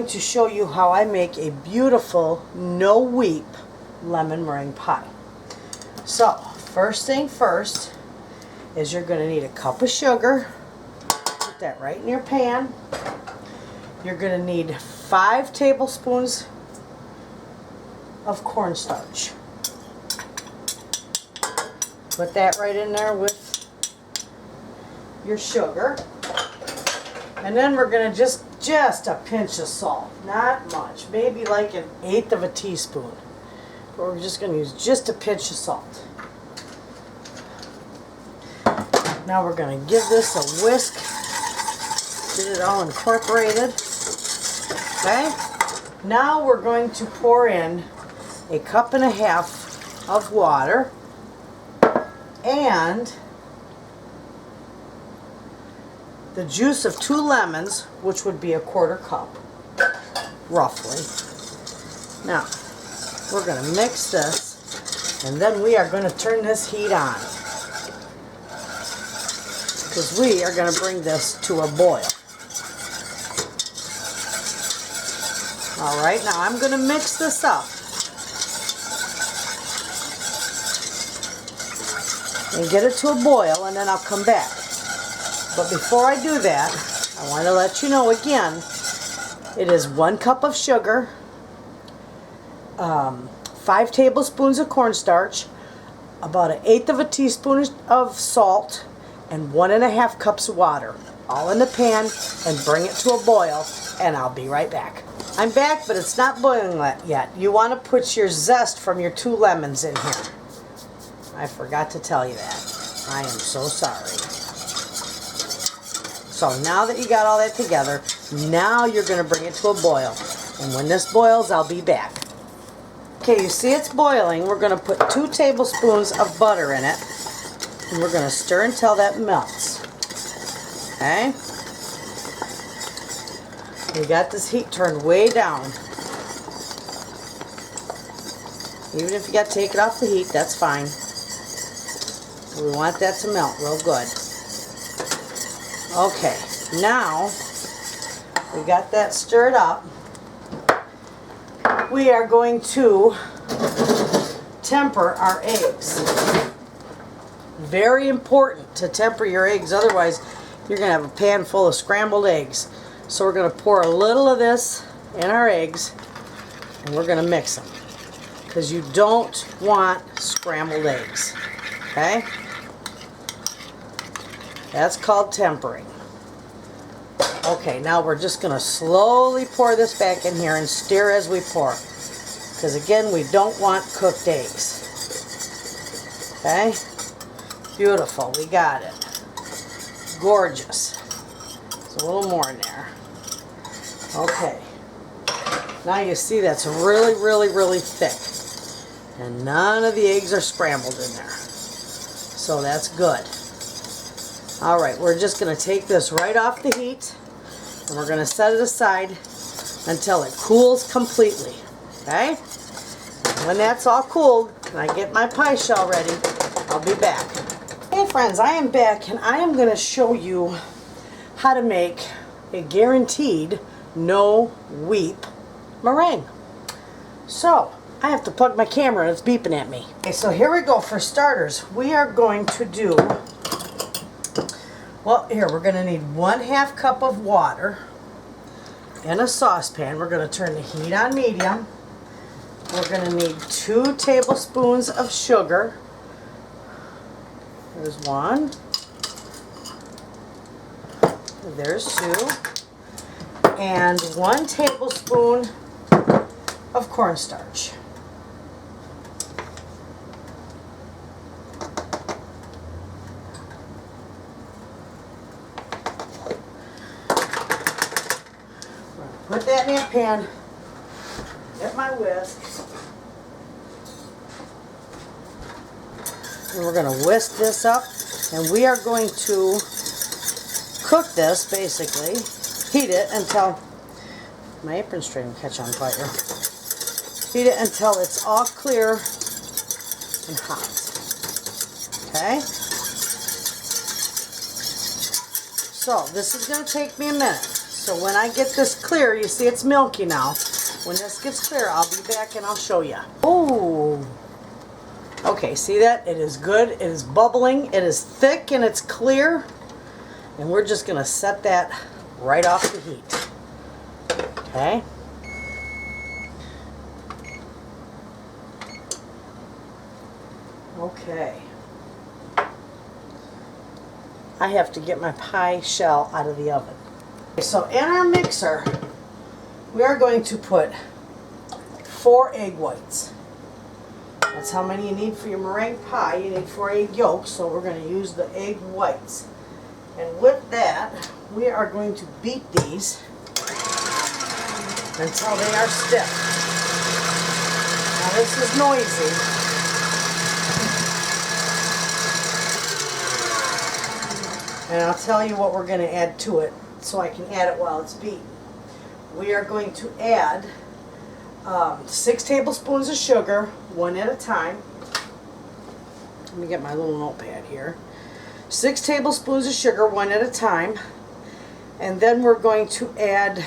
going to show you how I make a beautiful no weep lemon meringue pie. So first thing first is you're going to need a cup of sugar. Put that right in your pan. You're going to need 5 tablespoons of cornstarch. Put that right in there with your sugar. And then we're going to just a pinch of salt. Not much. Maybe like 1/8 of a teaspoon. But we're just going to use just a pinch of salt. Now we're going to give this a whisk. Get it all incorporated. Okay? Now we're going to pour in 1.5 cups of water and the juice of 2 lemons, which would be 1/4 cup, roughly. Now, we're going to mix this, and then we are going to turn this heat on, because we are going to bring this to a boil. Alright, now I'm going to mix this up. And get it to a boil, and then I'll come back. But before I do that, I want to let you know again, it is 1 cup of sugar, 5 tablespoons of cornstarch, about 1/8 of a teaspoon of salt, and 1.5 cups of water. All in the pan, and bring it to a boil, and I'll be right back. I'm back, but it's not boiling yet. You want to put your zest from your 2 lemons in here. I forgot to tell you that. I am so sorry. So now that you got all that together, now you're going to bring it to a boil. And when this boils, I'll be back. Okay, you see it's boiling. We're going to put 2 tablespoons of butter in it. And we're going to stir until that melts. Okay? We got this heat turned way down. Even if you got to take it off the heat, that's fine. We want that to melt real good. Okay, now we got that stirred up. We are going to temper our eggs. Very important to temper your eggs, otherwise you're going to have a pan full of scrambled eggs. So we're going to pour a little of this in our eggs, and we're going to mix them, because you don't want scrambled eggs. Okay? That's called tempering. Okay, now we're just going to slowly pour this back in here and stir as we pour. Because again, we don't want cooked eggs. Okay? Beautiful, we got it. Gorgeous. There's a little more in there. Okay. Now you see that's really, really, really thick. And none of the eggs are scrambled in there. So that's good. Alright, we're just going to take this right off the heat, and we're going to set it aside until it cools completely. Okay? When that's all cooled, and I get my pie shell ready, I'll be back. Hey friends, I am back, and I am going to show you how to make a guaranteed no weep meringue. So, I have to plug my camera, it's beeping at me. Okay, so here we go. For starters, we are going to do, well, here, we're going to need 1/2 cup of water in a saucepan. We're going to turn the heat on medium. We're going to need 2 tablespoons of sugar. There's 1. There's 2. And 1 tablespoon of cornstarch. Put that in that pan. Get my whisk. And we're going to whisk this up, and we are going to cook this, basically. Heat it until my apron string will catch on fire. Heat it until it's all clear and hot. Okay? So this is going to take me a minute. So when I get this clear, you see it's milky now. When this gets clear, I'll be back and I'll show you. Oh, okay, see that? It is good, it is bubbling, it is thick and it's clear. And we're just gonna set that right off the heat. Okay. Okay. I have to get my pie shell out of the oven. So in our mixer, we are going to put 4 egg whites. That's how many you need for your meringue pie. You need 4 egg yolks, so we're going to use the egg whites. And with that, we are going to beat these until they are stiff. Now this is noisy. And I'll tell you what we're going to add to it so I can add it while it's beaten. We are going to add 6 tablespoons of sugar, 1 at a time. Let me get my little notepad here. 6 tablespoons of sugar, 1 at a time. And then we're going to add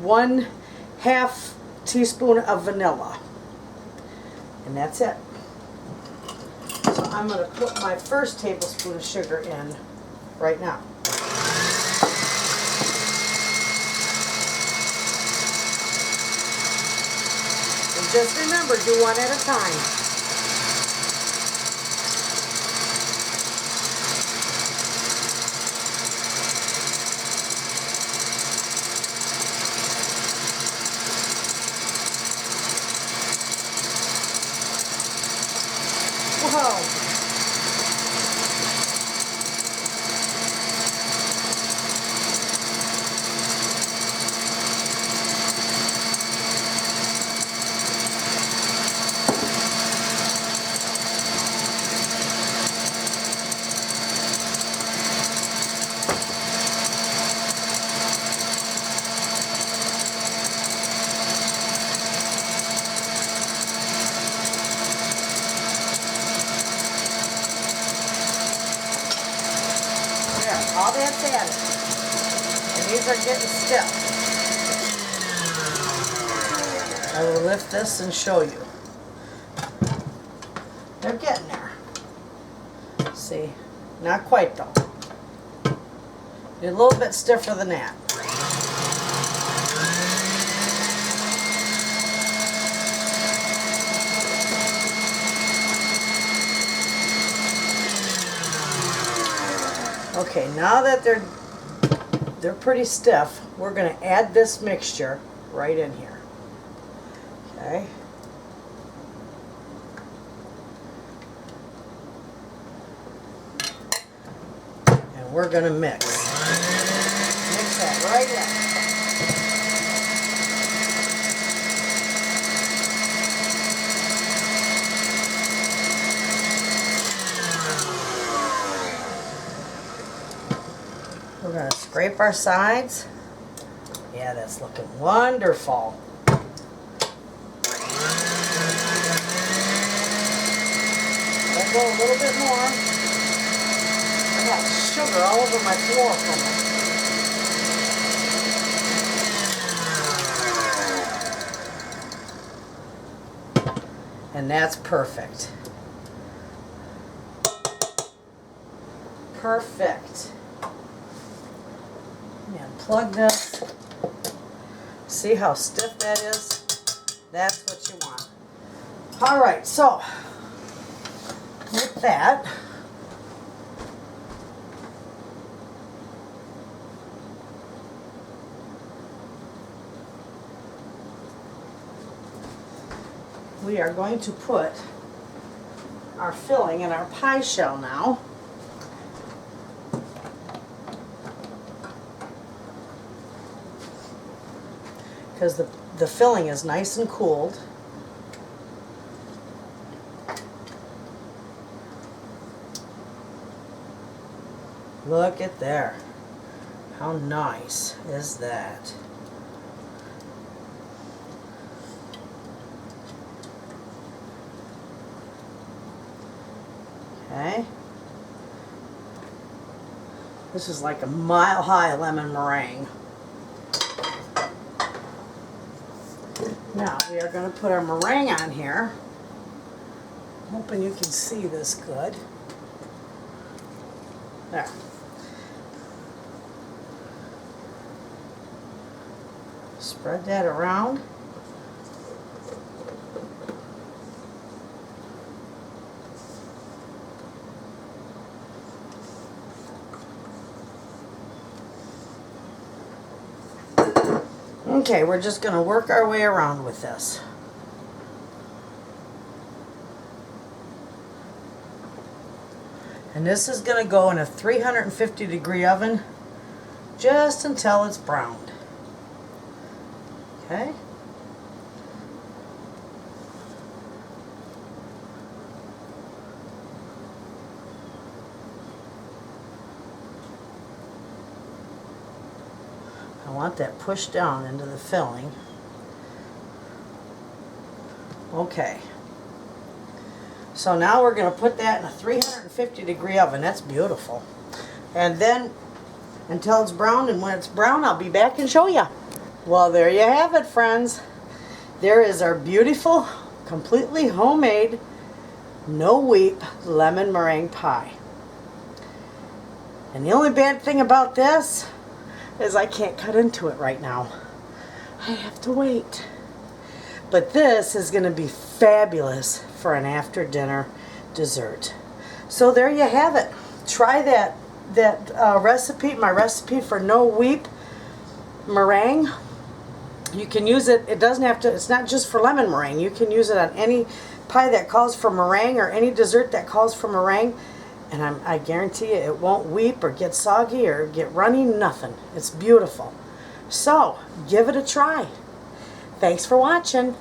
1/2 teaspoon of vanilla. And that's it. So I'm going to put my first tablespoon of sugar in right now. And just remember, do 1 at a time. Whoa. All that's added. And these are getting stiff. I will lift this and show you. They're getting there. See? Not quite though. They're a little bit stiffer than that. Okay, now that they're pretty stiff, we're going to add this mixture right in here. Okay. And we're going to mix. Mix that right in. We're going to scrape our sides. Yeah, that's looking wonderful. Let go a little bit more. I got sugar all over my floor from it. And that's perfect. Perfect. Unplug this. See how stiff that is? That's what you want. Alright, so with that, we are going to put our filling in our pie shell now. Because the filling is nice and cooled. Look at there. How nice is that? Okay. This is like a mile-high lemon meringue. Now we are going to put our meringue on here. I'm hoping you can see this good. There. Spread that around. Okay, we're just going to work our way around with this. And this is going to go in a 350-degree oven just until it's browned. Okay? I want that pushed down into the filling. Okay. So now we're going to put that in a 350-degree oven. That's beautiful. And then until it's brown, and when it's brown, I'll be back and show you. Well, there you have it, friends. There is our beautiful, completely homemade, no wheat lemon meringue pie. And the only bad thing about this is I can't cut into it right now. I have to wait. But this is going to be fabulous for an after dinner dessert. So there you have it. Try that recipe, my recipe for no wheat meringue. You can use it, it doesn't have to, it's not just for lemon meringue. You can use it on any pie that calls for meringue or any dessert that calls for meringue. And I guarantee you it won't weep or get soggy or get runny, nothing. It's beautiful. So, give it a try. Thanks for watching.